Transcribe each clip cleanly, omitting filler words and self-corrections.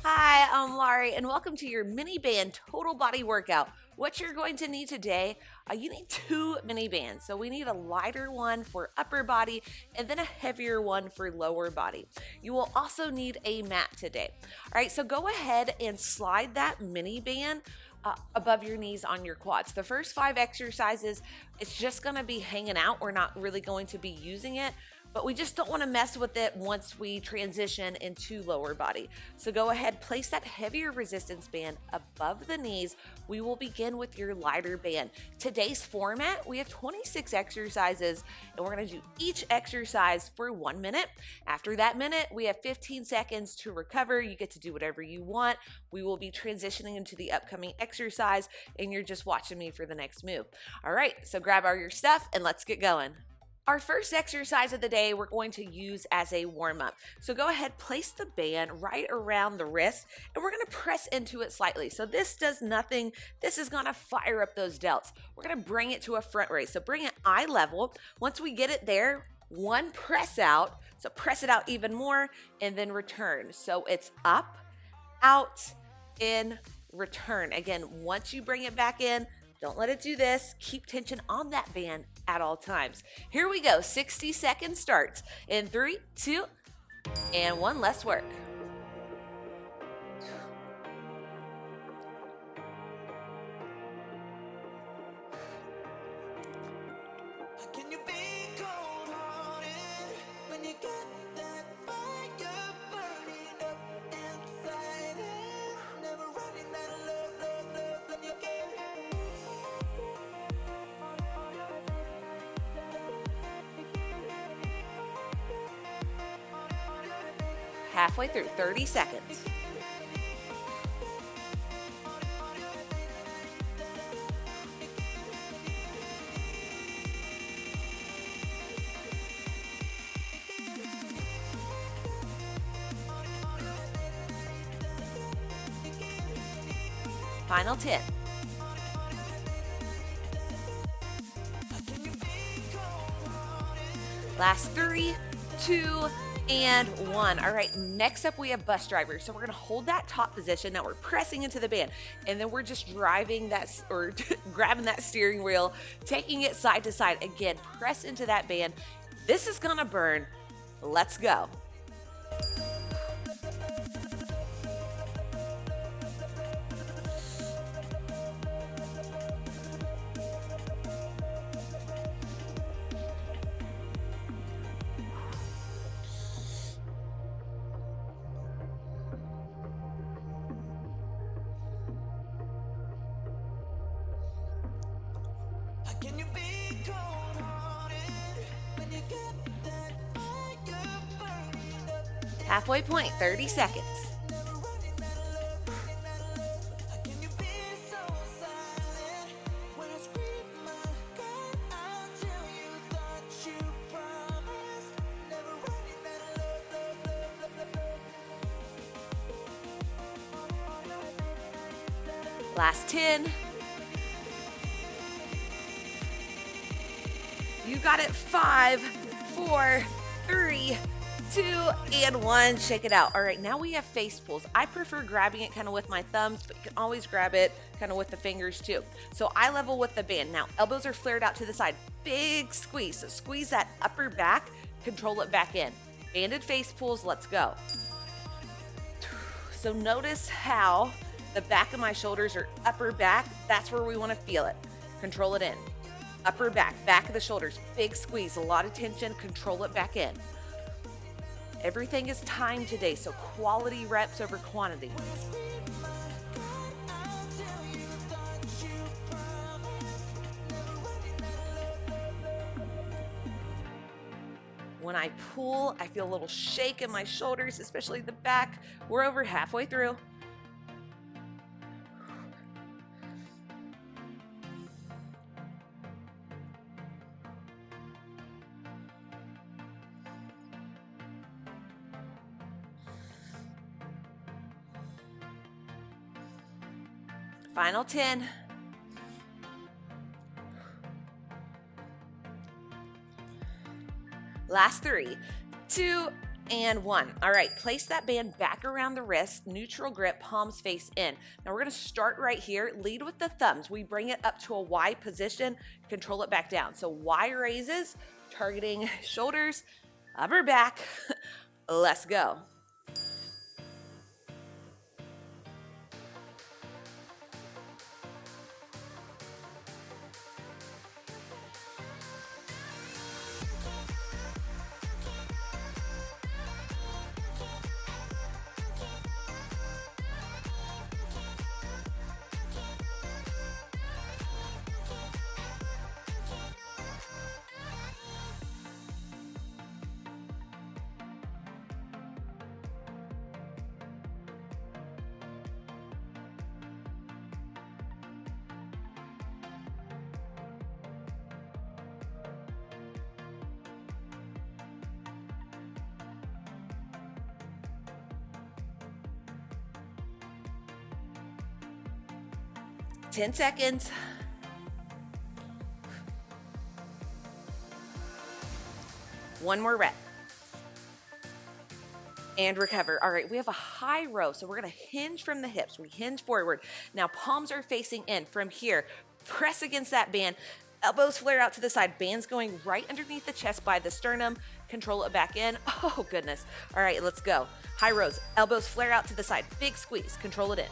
Hi, I'm Larie, and welcome to your mini band total body workout. What you're going to need today, you need 2 mini bands. So we need a lighter one for upper body and then a heavier one for lower body. You will also need a mat today. All right, so go ahead and slide that mini band above your knees on your quads. The first 5 exercises, it's just gonna be hanging out. We're not really going to be using it, but we just don't want to mess with it once we transition into lower body. So go ahead, place that heavier resistance band above the knees. We will begin with your lighter band. Today's format, we have 26 exercises, and we're going to do each exercise for 1 minute. After that minute, we have 15 seconds to recover. You get to do whatever you want. We will be transitioning into the upcoming exercise, and you're just watching me for the next move. All right, so grab all your stuff and let's get going. Our first exercise of the day we're going to use as a warm-up. So go ahead, place the band right around the wrist, and we're gonna press into it slightly. So this does nothing. This is gonna fire up those delts. We're gonna bring it to a front raise. So bring it eye level. Once we get it there, one press out. So press it out even more and then return. So it's up, out, in, return. Again, once you bring it back in, don't let it do this. Keep tension on that band at all times. Here we go. 60 seconds starts in 3, 2, and 1. Let's work. Can you be cold-hearted when you got that fire burning up inside it? Never running out of love when you get Halfway through, 30 seconds. Final 10. Last 3, 2, and 1. All right, next up we have bus driver. So we're gonna hold that top position. Now we're pressing into the band, and then we're just driving that, or grabbing that steering wheel, taking it side to side. Again, press into that band. This is gonna burn. Let's go. Can you be cold-hearted when you got that fire burning up? Halfway point, 30 seconds. Never running out of love. Can you be so silent when I scream my God out till you thought you promised? Never running out of love. Last 10. You got it. 5, 4, 3, 2, and 1. Shake it out. All right, now we have face pulls. I prefer grabbing it kind of with my thumbs, but you can always grab it kind of with the fingers too. So eye level with the band. Now elbows are flared out to the side. Big squeeze. So squeeze that upper back, control it back in. Banded face pulls, let's go. So notice how the back of my shoulders are upper back. That's where we want to feel it. Control it in. Upper back, back of the shoulders, big squeeze, a lot of tension, control it back in. Everything is timed today, so quality reps over quantity. When I pull, I feel a little shake in my shoulders, especially the back. We're over halfway through. Final 10. Last 3, 2, and 1. All right, place that band back around the wrist, neutral grip, palms face in. Now we're gonna start right here, lead with the thumbs. We bring it up to a Y position, control it back down. So Y raises, targeting shoulders, upper back. Let's go. Ten seconds. One more rep. And recover. All right, we have a high row, so we're gonna hinge from the hips. We hinge forward. Now palms are facing in. From here, press against that band. Elbows flare out to the side. Band's going right underneath the chest by the sternum. Control it back in. Oh, goodness. All right, let's go. High rows. Elbows flare out to the side. Big squeeze. Control it in.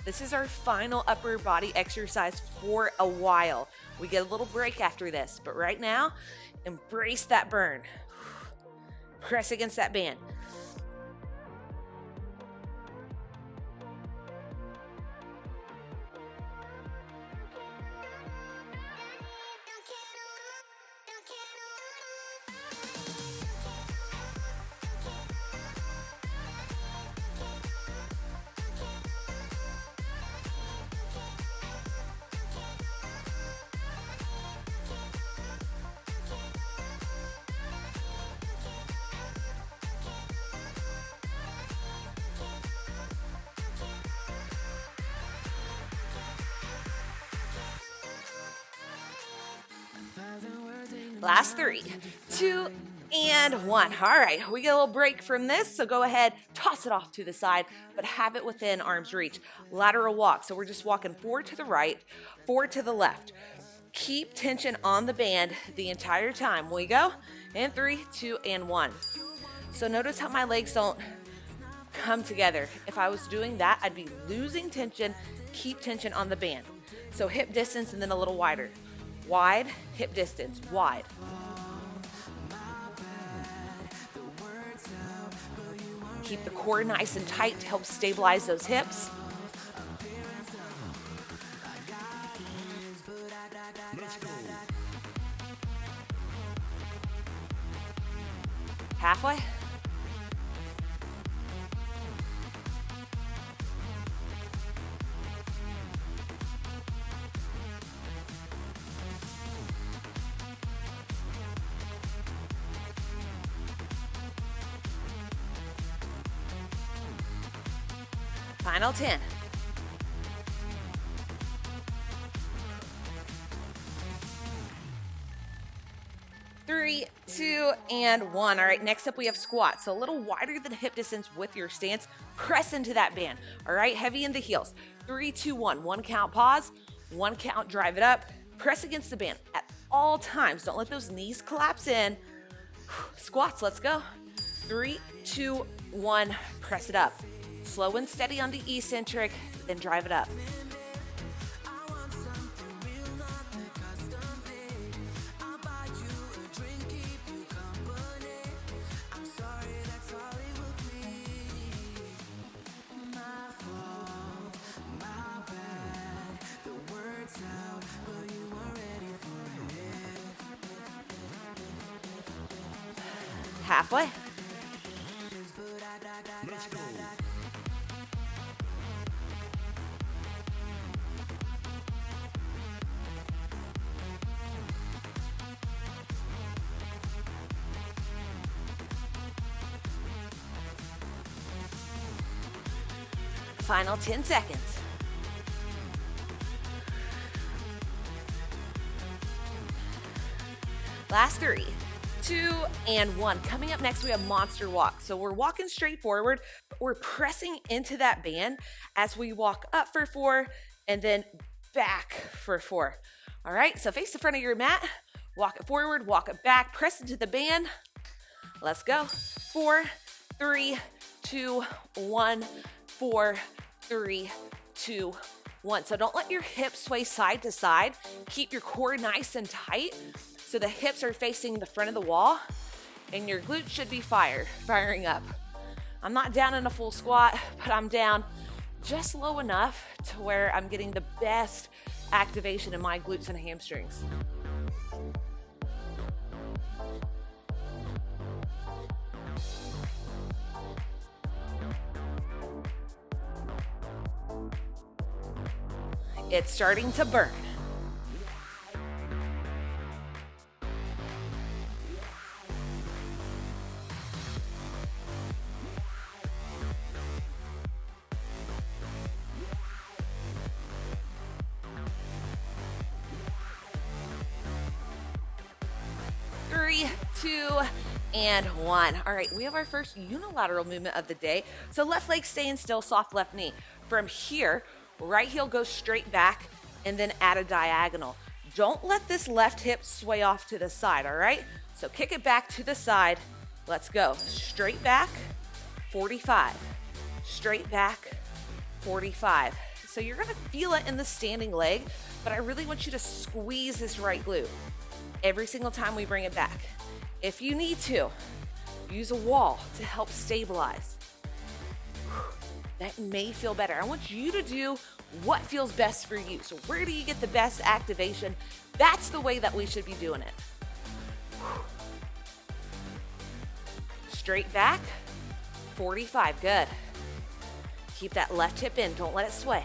This is our final upper body exercise for a while. We get a little break after this, but right now, embrace that burn. Press against that band. Last 3, 2, and 1. All right, we get a little break from this, so go ahead, toss it off to the side, but have it within arm's reach. Lateral walk, so we're just walking forward to the right, forward to the left. Keep tension on the band the entire time. We go, and 3, 2, and 1. So notice how my legs don't come together. If I was doing that, I'd be losing tension. Keep tension on the band. So hip distance and then a little wider. Wide, hip distance, wide. Keep the core nice and tight to help stabilize those hips. Halfway. Final 10. Three, 2, and 1. All right, next up we have squats. So a little wider than hip distance with your stance. Press into that band. All right, heavy in the heels. 3, 2, 1. 1 count, pause. 1 count, drive it up. Press against the band at all times. Don't let those knees collapse in. Squats, let's go. 3, 2, 1. Press it up. Slow and steady on the eccentric, then drive it up. Halfway. Let's go. Final 10 seconds. Last 3, 2, and 1. Coming up next, we have monster walk. So we're walking straight forward, but we're pressing into that band as we walk up for 4 and then back for 4. All right, so face the front of your mat, walk it forward, walk it back, press into the band. Let's go. 4, 3, 2, 1, 4, 3, 2, 1. So don't let your hips sway side to side. Keep your core nice and tight so the hips are facing the front of the wall and your glutes should be firing up. I'm not down in a full squat, but I'm down just low enough to where I'm getting the best activation in my glutes and hamstrings. It's starting to burn. Three, 2, and 1. All right, we have our first unilateral movement of the day. So left leg staying still, soft left knee. From here, right heel goes straight back and then add a diagonal. Don't let this left hip sway off to the side, all right? So kick it back to the side. Let's go. Straight back, 45. Straight back, 45. So you're gonna feel it in the standing leg, but I really want you to squeeze this right glute every single time we bring it back. If you need to, use a wall to help stabilize. That may feel better. I want you to do what feels best for you. So where do you get the best activation? That's the way that we should be doing it. Straight back, 45, good. Keep that left hip in, don't let it sway.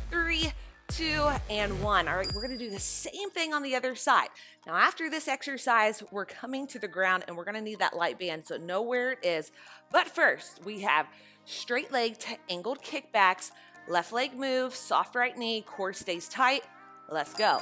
Three, 2, and 1. All right, we're gonna do the same thing on the other side. Now, after this exercise, we're coming to the ground and we're gonna need that light band, so know where it is. But first, we have straight leg to angled kickbacks, left leg move, soft right knee, core stays tight. Let's go.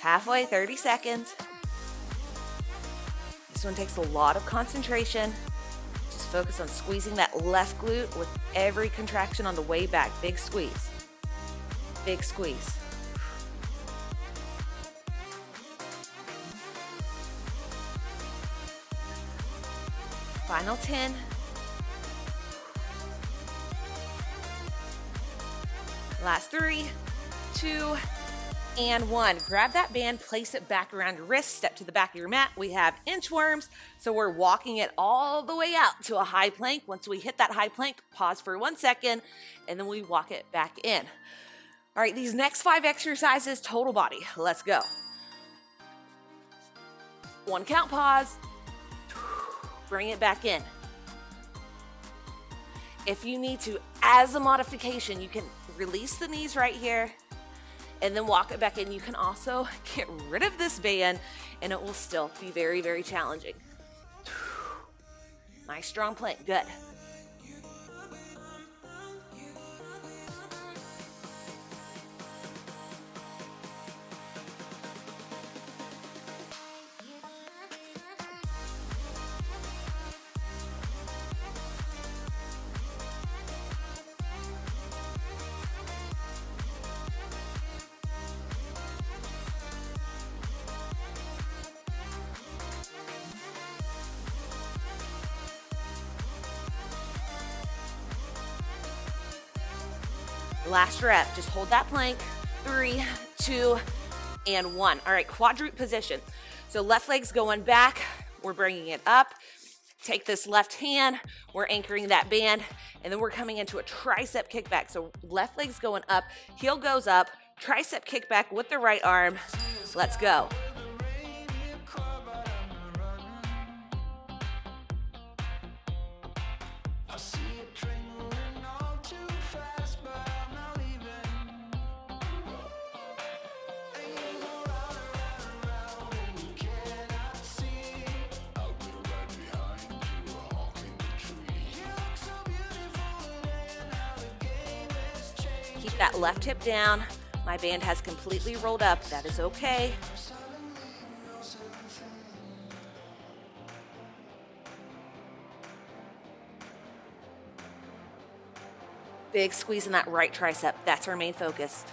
Halfway, 30 seconds. This one takes a lot of concentration. Just focus on squeezing that left glute with every contraction on the way back. Big squeeze. Big squeeze. Final 10. Last 3, 2, and 1. Grab that band, place it back around your wrist, step to the back of your mat. We have inchworms, so we're walking it all the way out to a high plank. Once we hit that high plank, pause for 1 second, and then we walk it back in. All right, these next 5 exercises, total body. Let's go. 1 count, pause. Bring it back in. If you need to, as a modification, you can release the knees right here and then walk it back in. You can also get rid of this band and it will still be very, very challenging. Nice strong plank, good. Last rep, just hold that plank. 3, 2, and 1. All right, quadruped position. So left leg's going back, we're bringing it up. Take this left hand, we're anchoring that band, and then we're coming into a tricep kickback. So left leg's going up, heel goes up, tricep kickback with the right arm. Let's go. Keep that left hip down. My band has completely rolled up. That is okay. Big squeeze in that right tricep. That's our main focus.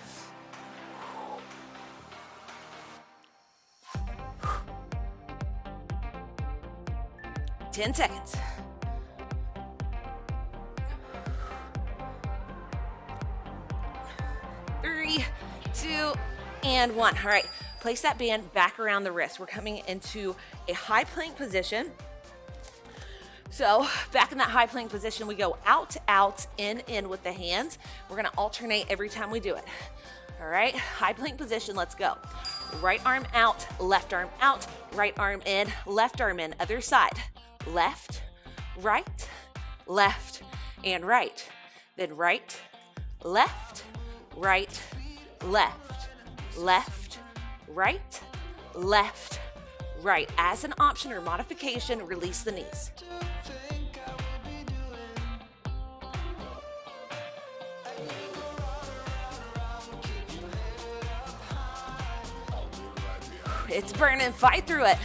Ten seconds. 3, 2, and 1. All right, place that band back around the wrist. We're coming into a high plank position. So back in that high plank position, we go out, out, in with the hands. We're gonna alternate every time we do it. All right, high plank position, let's go. Right arm out, right arm in, left arm in, other side. Left, and right. Then right, left, left, right. As an option or modification, release the knees. It's burning, fight through it.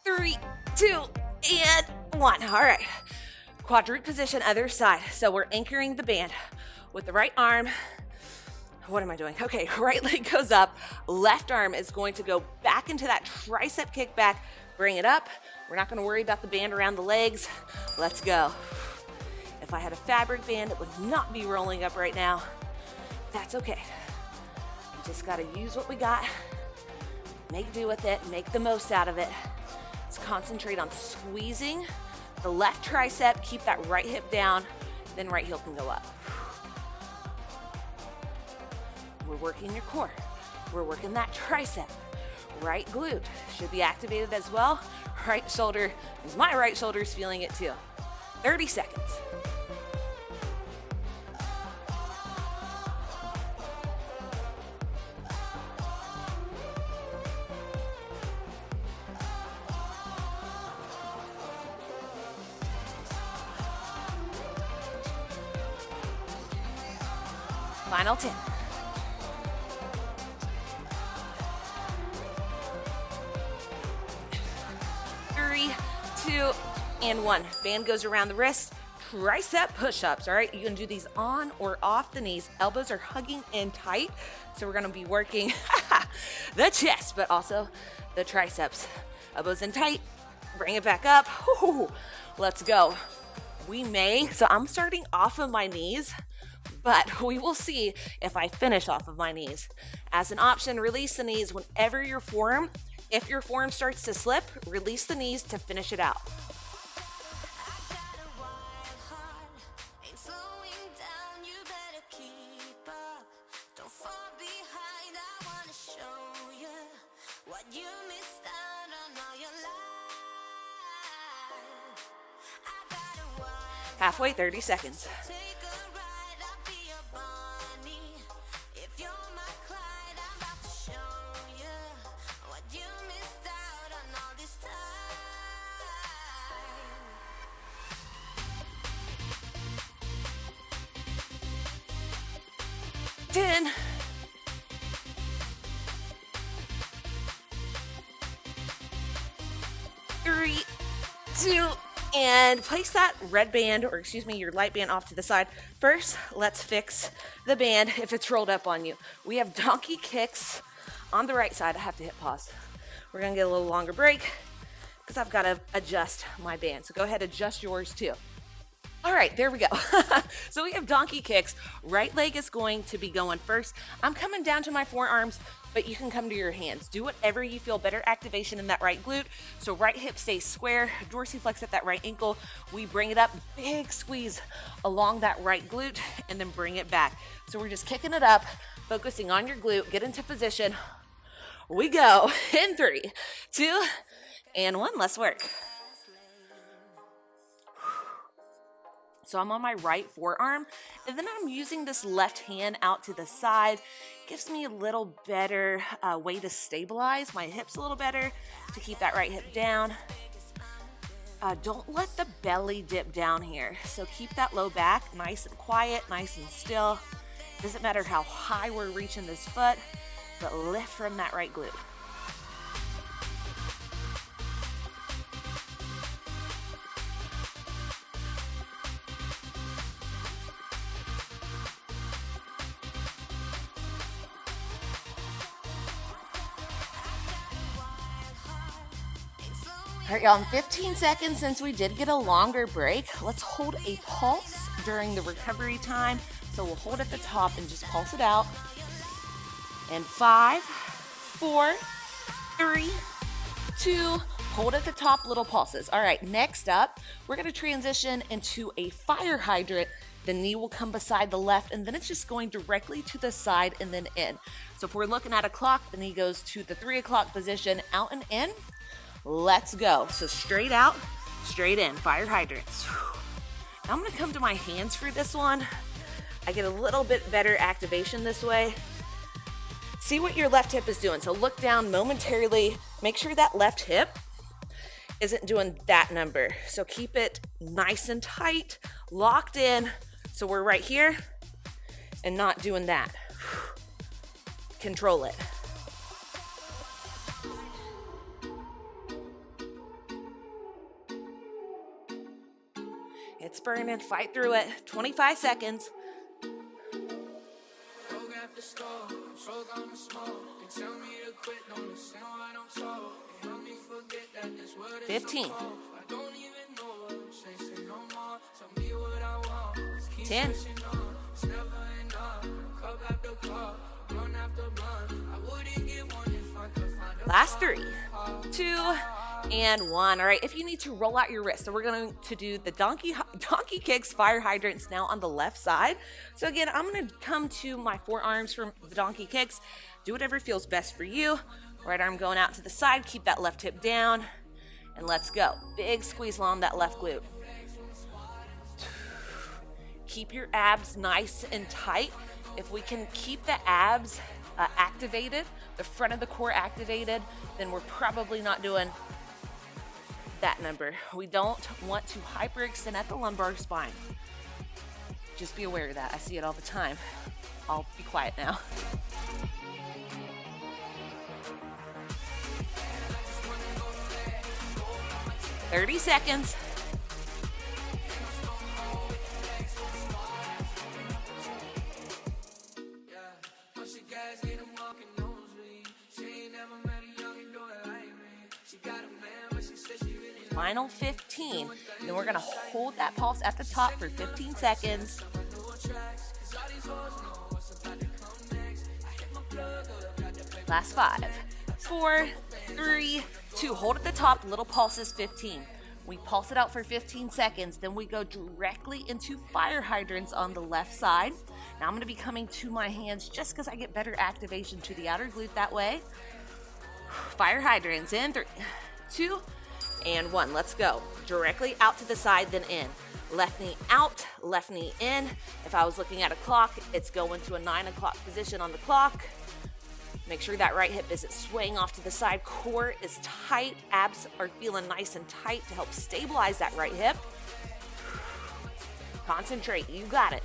Three, 2, and 1. All right. Quadruped position, other side. So we're anchoring the band with the right arm. What am I doing? Okay, right leg goes up. Left arm is going to go back into that tricep kickback. Bring it up. We're not going to worry about the band around the legs. Let's go. If I had a fabric band, it would not be rolling up right now. That's okay. We just got to use what we got. Make do with it. Make the most out of it. Let's concentrate on squeezing the left tricep, keep that right hip down, then right heel can go up. We're working your core. We're working that tricep. Right glute should be activated as well. Right shoulder, my right shoulder is feeling it too. 30 seconds. Final 10. 3, 2, and 1. Band goes around the wrist. Tricep push-ups, all right? You can do these on or off the knees. Elbows are hugging in tight. So we're gonna be working the chest, but also the triceps. Elbows in tight, bring it back up. Woo-hoo. Let's go. So I'm starting off of my knees, but we will see if I finish off of my knees. As an option, release the knees whenever if your form starts to slip, release the knees to finish it out. Halfway, 30 seconds. Ten. 9, And place that red band, or excuse me, your light band off to the side. First, let's fix the band if it's rolled up on you. We have donkey kicks on the right side. I have to hit pause. We're gonna get a little longer break because I've got to adjust my band. So go ahead, adjust yours too. All right, there we go. So we have donkey kicks. Right leg is going to be going first. I'm coming down to my forearms, but you can come to your hands. Do whatever you feel, better activation in that right glute. So right hip stays square, dorsiflex at that right ankle. We bring it up, big squeeze along that right glute, and then bring it back. So we're just kicking it up, focusing on your glute. Get into position. We go in 3, 2, and 1. Let's work. So I'm on my right forearm, and then I'm using this left hand out to the side. Gives me a little better way to stabilize my hips a little better, to keep that right hip down. Don't let the belly dip down here. So keep that low back nice and quiet, nice and still. Doesn't matter how high we're reaching this foot, but lift from that right glute. All right, y'all, in 15 seconds, since we did get a longer break, let's hold a pulse during the recovery time. So we'll hold at the top and just pulse it out. And 5, 4, 3, 2, hold at the top, little pulses. All right, next up, we're gonna transition into a fire hydrant. The knee will come beside the left, and then it's just going directly to the side and then in. So if we're looking at a clock, the knee goes to the 3 o'clock position, out and in. Let's go. So straight out, straight in, fire hydrants. Now I'm gonna come to my hands for this one. I get a little bit better activation this way. See what your left hip is doing. So look down momentarily, make sure that left hip isn't doing that number. So keep it nice and tight, locked in. So we're right here and not doing that. Control it. It's burning, fight through it. 25 seconds. 15. 10. 3, 2, and 1. All right, if you need to roll out your wrist, so we're going to do the donkey kicks, fire hydrants now on the left side. So again, I'm going to come to my forearms from the donkey kicks. Do whatever feels best for you. Right arm going out to the side, keep that left hip down, and let's go. Big squeeze along that left glute. Keep your abs nice and tight. If we can keep the abs activated, the front of the core activated, then we're probably not doing that number. We don't want to hyperextend at the lumbar spine. Just be aware of that. I see it all the time. I'll be quiet now. "30 seconds. Final 15. Then we're gonna hold that pulse at the top for 15 seconds. Last 5, 4, 3, 2. Hold at the top, little pulses, 15. We pulse it out for 15 seconds, then we go directly into fire hydrants on the left side. Now I'm gonna be coming to my hands just because I get better activation to the outer glute that way. Fire hydrants in 3, 2, and 1. Let's go. Directly out to the side, then in. Left knee out, left knee in. If I was looking at a clock, it's going to a 9 o'clock position on the clock. Make sure that right hip isn't swaying off to the side. Core is tight. Abs are feeling nice and tight to help stabilize that right hip. Concentrate. You got it.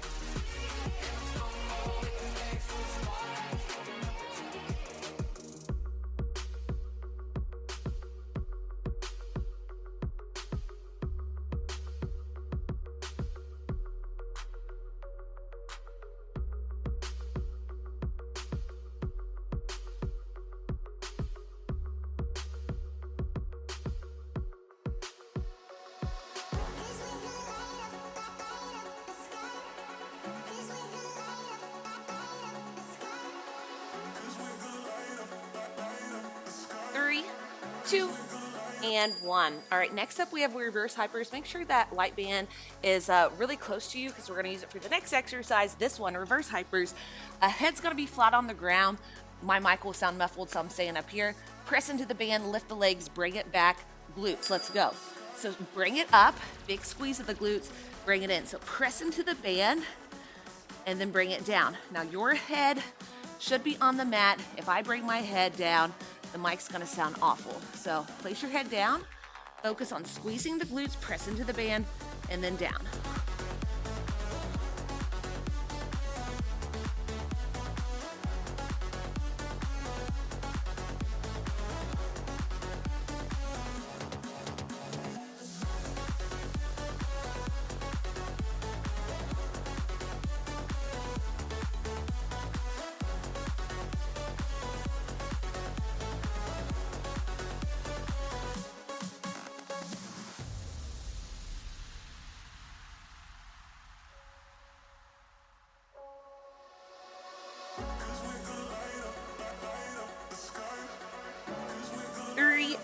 2, and 1. All right, next up we have reverse hypers. Make sure that light band is really close to you because we're going to use it for the next exercise. This one, reverse hypers. Head's going to be flat on the ground. My mic will sound muffled, so I'm staying up here. Press into the band, lift the legs, bring it back, glutes. Let's go. So bring it up, big squeeze of the glutes, bring it in. So press into the band and then bring it down. Now your head should be on the mat. If I bring my head down, the mic's gonna sound awful. So place your head down, focus on squeezing the glutes, press into the band, and then down. Three,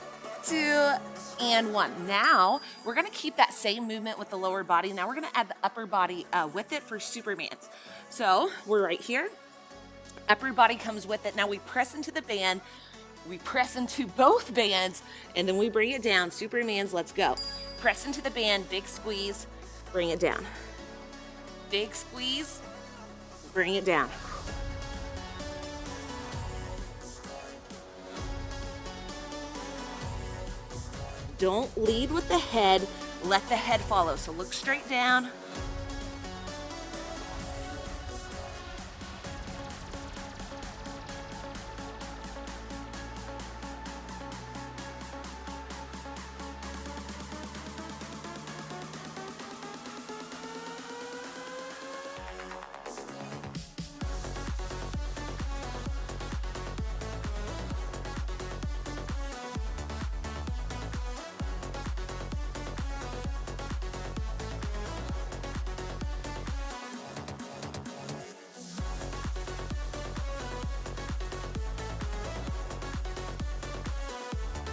2, and 1. Now, we're going to keep that same movement with the lower body. Now we're going to add the upper body with it for Supermans. So we're right here. Upper body comes with it. Now we press into the band. We press into both bands, and then we bring it down. Supermans, let's go. Press into the band, big squeeze, bring it down. Big squeeze, bring it down. Don't lead with the head, let the head follow. So look straight down.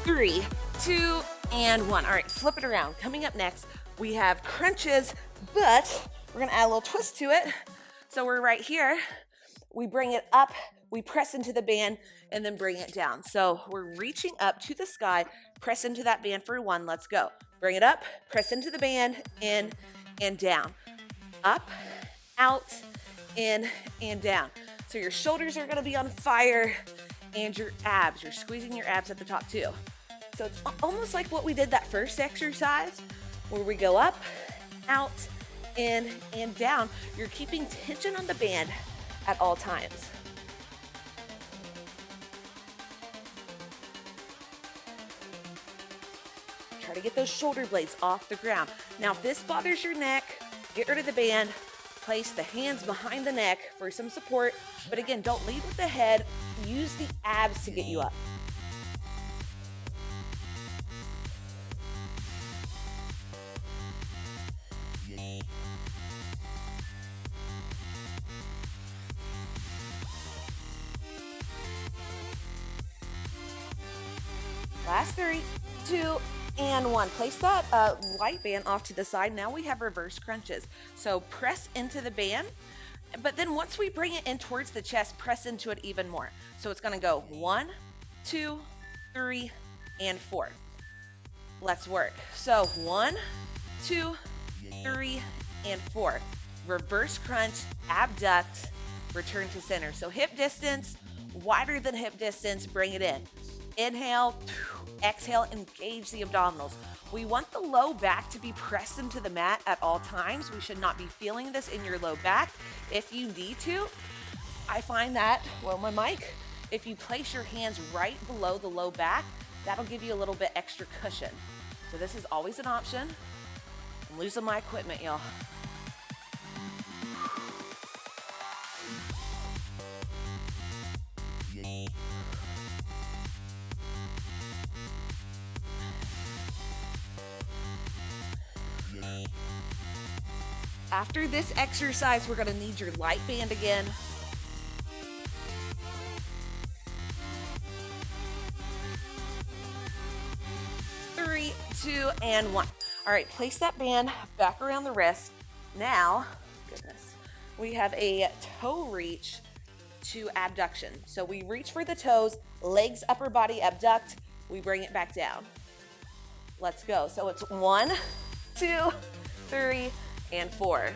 Three, 2, and 1. All right, flip it around. Coming up next, we have crunches, but we're gonna add a little twist to it. So we're right here. We bring it up, we press into the band, and then bring it down. So we're reaching up to the sky, press into that band for 1. Let's go. Bring it up, press into the band, in and down. Up, out, in, and down. So your shoulders are gonna be on fire, and your abs. You're squeezing your abs at the top too. So it's almost like what we did that first exercise where we go up, out, in, and down. You're keeping tension on the band at all times. Try to get those shoulder blades off the ground. Now, if this bothers your neck, get rid of the band. Place the hands behind the neck for some support. But again, don't lead with the head. Use the abs to get you up. Last 3, 2, and 1. Place that light band off to the side. Now we have reverse crunches. So press into the band, but then once we bring it in towards the chest, press into it even more. So it's gonna go 1, 2, 3, and 4. Let's work. So 1, 2, 3, and 4. Reverse crunch, abduct, return to center. So hip distance, wider than hip distance, bring it in. Inhale, exhale, engage the abdominals. We want the low back to be pressed into the mat at all times. We should not be feeling this in your low back. If you need to, I find that, well, my mic, if you place your hands right below the low back, that'll give you a little bit extra cushion. So this is always an option. I'm losing my equipment, y'all. After this exercise, we're gonna need your light band again. 2, and 1. All right, place that band back around the wrist. Now, goodness, we have a toe reach to abduction. So we reach for the toes, legs, upper body abduct, we bring it back down. Let's go. So it's 1, 2, 3, and 4.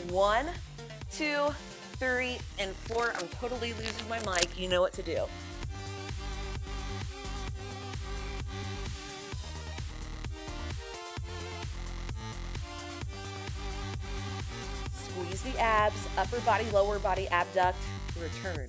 1, 2, 3, and 4. I'm totally losing my mic. You know what to do. Squeeze the abs, upper body, lower body abduct, return.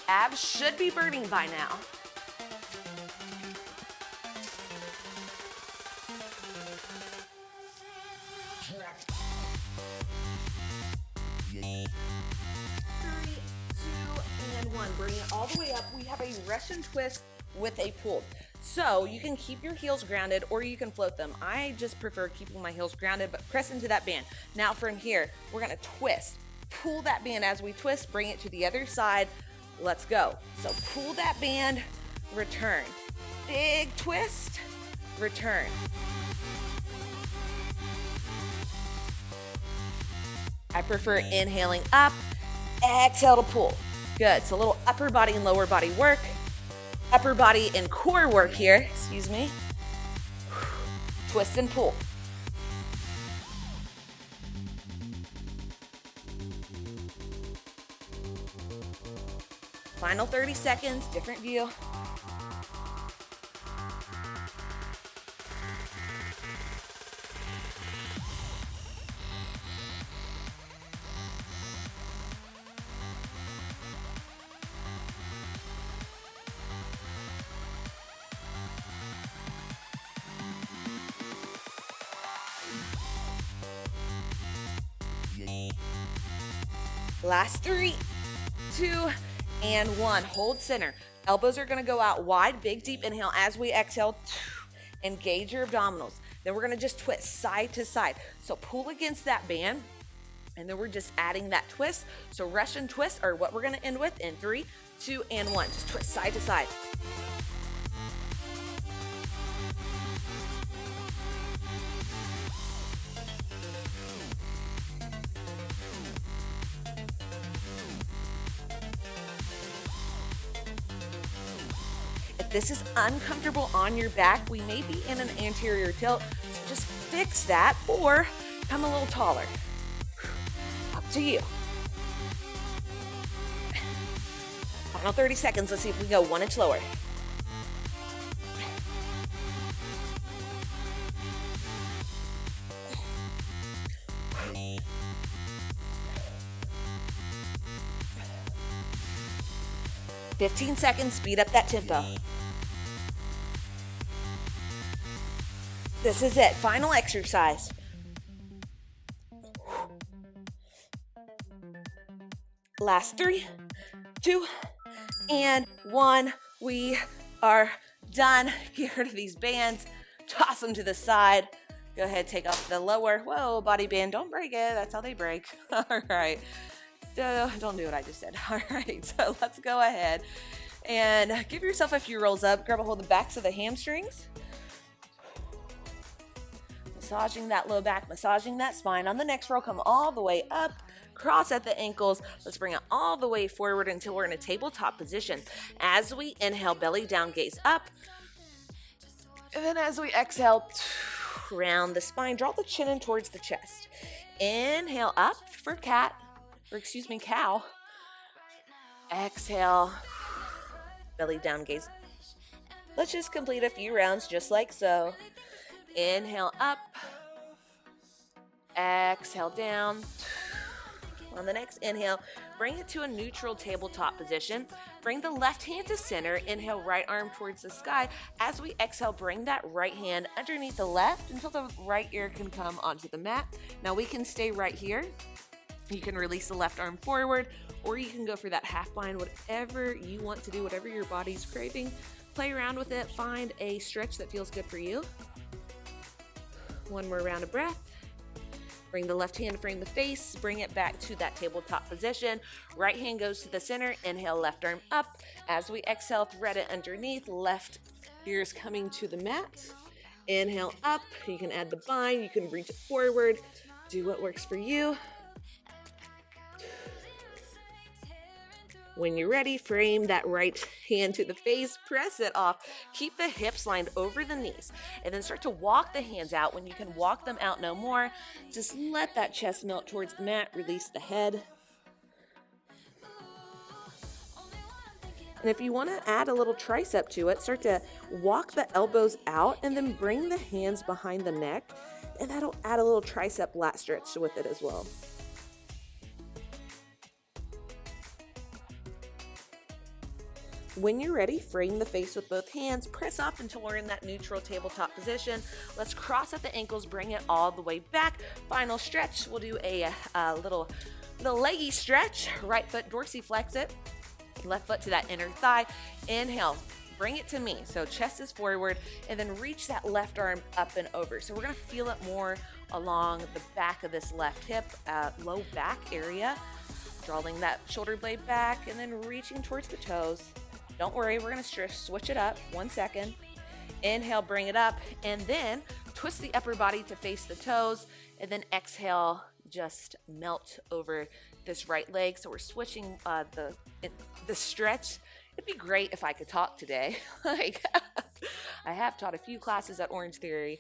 Abs should be burning by now. Bring it all the way up. We have a Russian twist with a pull. So you can keep your heels grounded or you can float them. I just prefer keeping my heels grounded, but press into that band. Now from here, we're gonna twist. Pull that band as we twist, bring it to the other side. Let's go. So pull that band, return. Big twist, return. I prefer inhaling up, exhale to pull. Good, so a little upper body and lower body work. Upper body and core work here, excuse me. Twist and pull. Final 30 seconds, different view. Last 3, 2, and 1. Hold center. Elbows are going to go out wide. Big deep inhale as we exhale. Engage your abdominals. Then we're going to just twist side to side. So pull against that band. And then we're just adding that twist. So Russian twist are what we're going to end with in 3, 2, and 1. Just twist side to side. This is uncomfortable on your back. We may be in an anterior tilt, so just fix that or come a little taller. Up to you. Final 30 seconds. Let's see if we go 1 inch lower. "15 seconds, speed up that tempo. This is it, final exercise. Last 3, 2, and 1. We are done. Get rid of these bands, toss them to the side. Go ahead, take off the lower, body band. Don't break it, that's how they break. All right, don't do what I just said. All right, so let's go ahead and give yourself a few rolls up. Grab a hold of the backs of the hamstrings. Massaging that low back, massaging that spine. On the next roll, come all the way up, cross at the ankles. Let's bring it all the way forward until we're in a tabletop position. As we inhale, belly down, gaze up. And then as we exhale, round the spine, draw the chin in towards the chest. Inhale up for cow. Exhale, belly down, gaze. Let's just complete a few rounds just like so. Inhale up, exhale down. On the next inhale, bring it to a neutral tabletop position. Bring the left hand to center. Inhale, right arm towards the sky. As we exhale, bring that right hand underneath the left until the right ear can come onto the mat. Now we can stay right here. You can release the left arm forward, or you can go for that half bind, whatever you want to do, whatever your body's craving. Play around with it. Find a stretch that feels good for you. One more round of breath. Bring the left hand, frame the face, bring it back to that tabletop position. Right hand goes to the center. Inhale, left arm up. As we exhale, thread it underneath. Left ear is coming to the mat. Inhale up. You can add the bind. You can reach it forward. Do what works for you. When you're ready, frame that right hand to the face, press it off. Keep the hips lined over the knees, and then start to walk the hands out. When you can walk them out no more, just let that chest melt towards the mat, release the head. And if you want to add a little tricep to it, start to walk the elbows out and then bring the hands behind the neck, and that'll add a little tricep lat stretch with it as well. When you're ready, frame the face with both hands, press off until we're in that neutral tabletop position. Let's cross at the ankles, bring it all the way back. Final stretch, we'll do a little leggy stretch. Right foot dorsiflex it, left foot to that inner thigh. Inhale, bring it to me. So chest is forward, and then reach that left arm up and over. So we're gonna feel it more along the back of this left hip, low back area. Drawing that shoulder blade back and then reaching towards the toes. Don't worry, we're gonna switch it up. 1 second. Inhale, bring it up, and then twist the upper body to face the toes, and then exhale, just melt over this right leg. So we're switching the stretch. It'd be great if I could talk today. Like, I have taught a few classes at Orange Theory,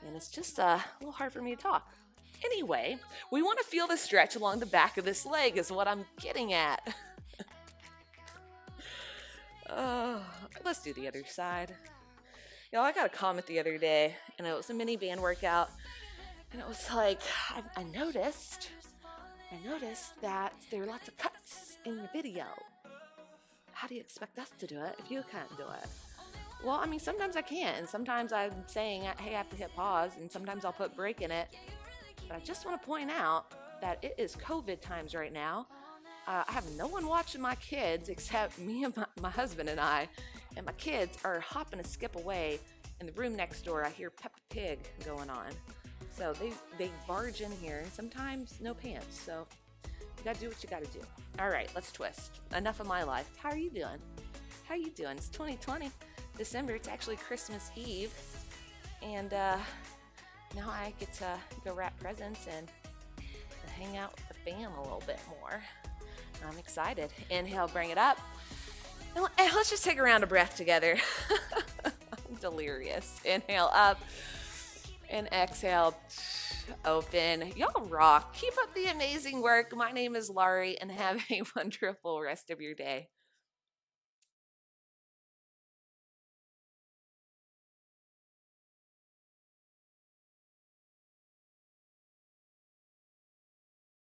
and it's just a little hard for me to talk. Anyway, we want to feel the stretch along the back of this leg is what I'm getting at. Let's do the other side. Y'all, I got a comment the other day, and it was a mini band workout, and it was like, I noticed that there are lots of cuts in the video. How do you expect us to do it if you can't do it? Well, I mean, sometimes I can't, and sometimes I'm saying, hey, I have to hit pause, and sometimes I'll put break in it. But I just want to point out that it is COVID times right now. I have no one watching my kids except me and my husband and I. And my kids are hopping a skip away. In the room next door, I hear Peppa Pig going on. So they barge in here, and sometimes no pants. So you gotta do what you gotta do. All right, let's twist. Enough of my life. How are you doing? How are you doing? It's 2020, December. It's actually Christmas Eve. And now I get to go wrap presents and hang out with the fam a little bit more. I'm excited. Inhale, bring it up. And let's just take a round of breath together. I'm delirious. Inhale up and exhale. Open. Y'all rock. Keep up the amazing work. My name is Larie, and have a wonderful rest of your day.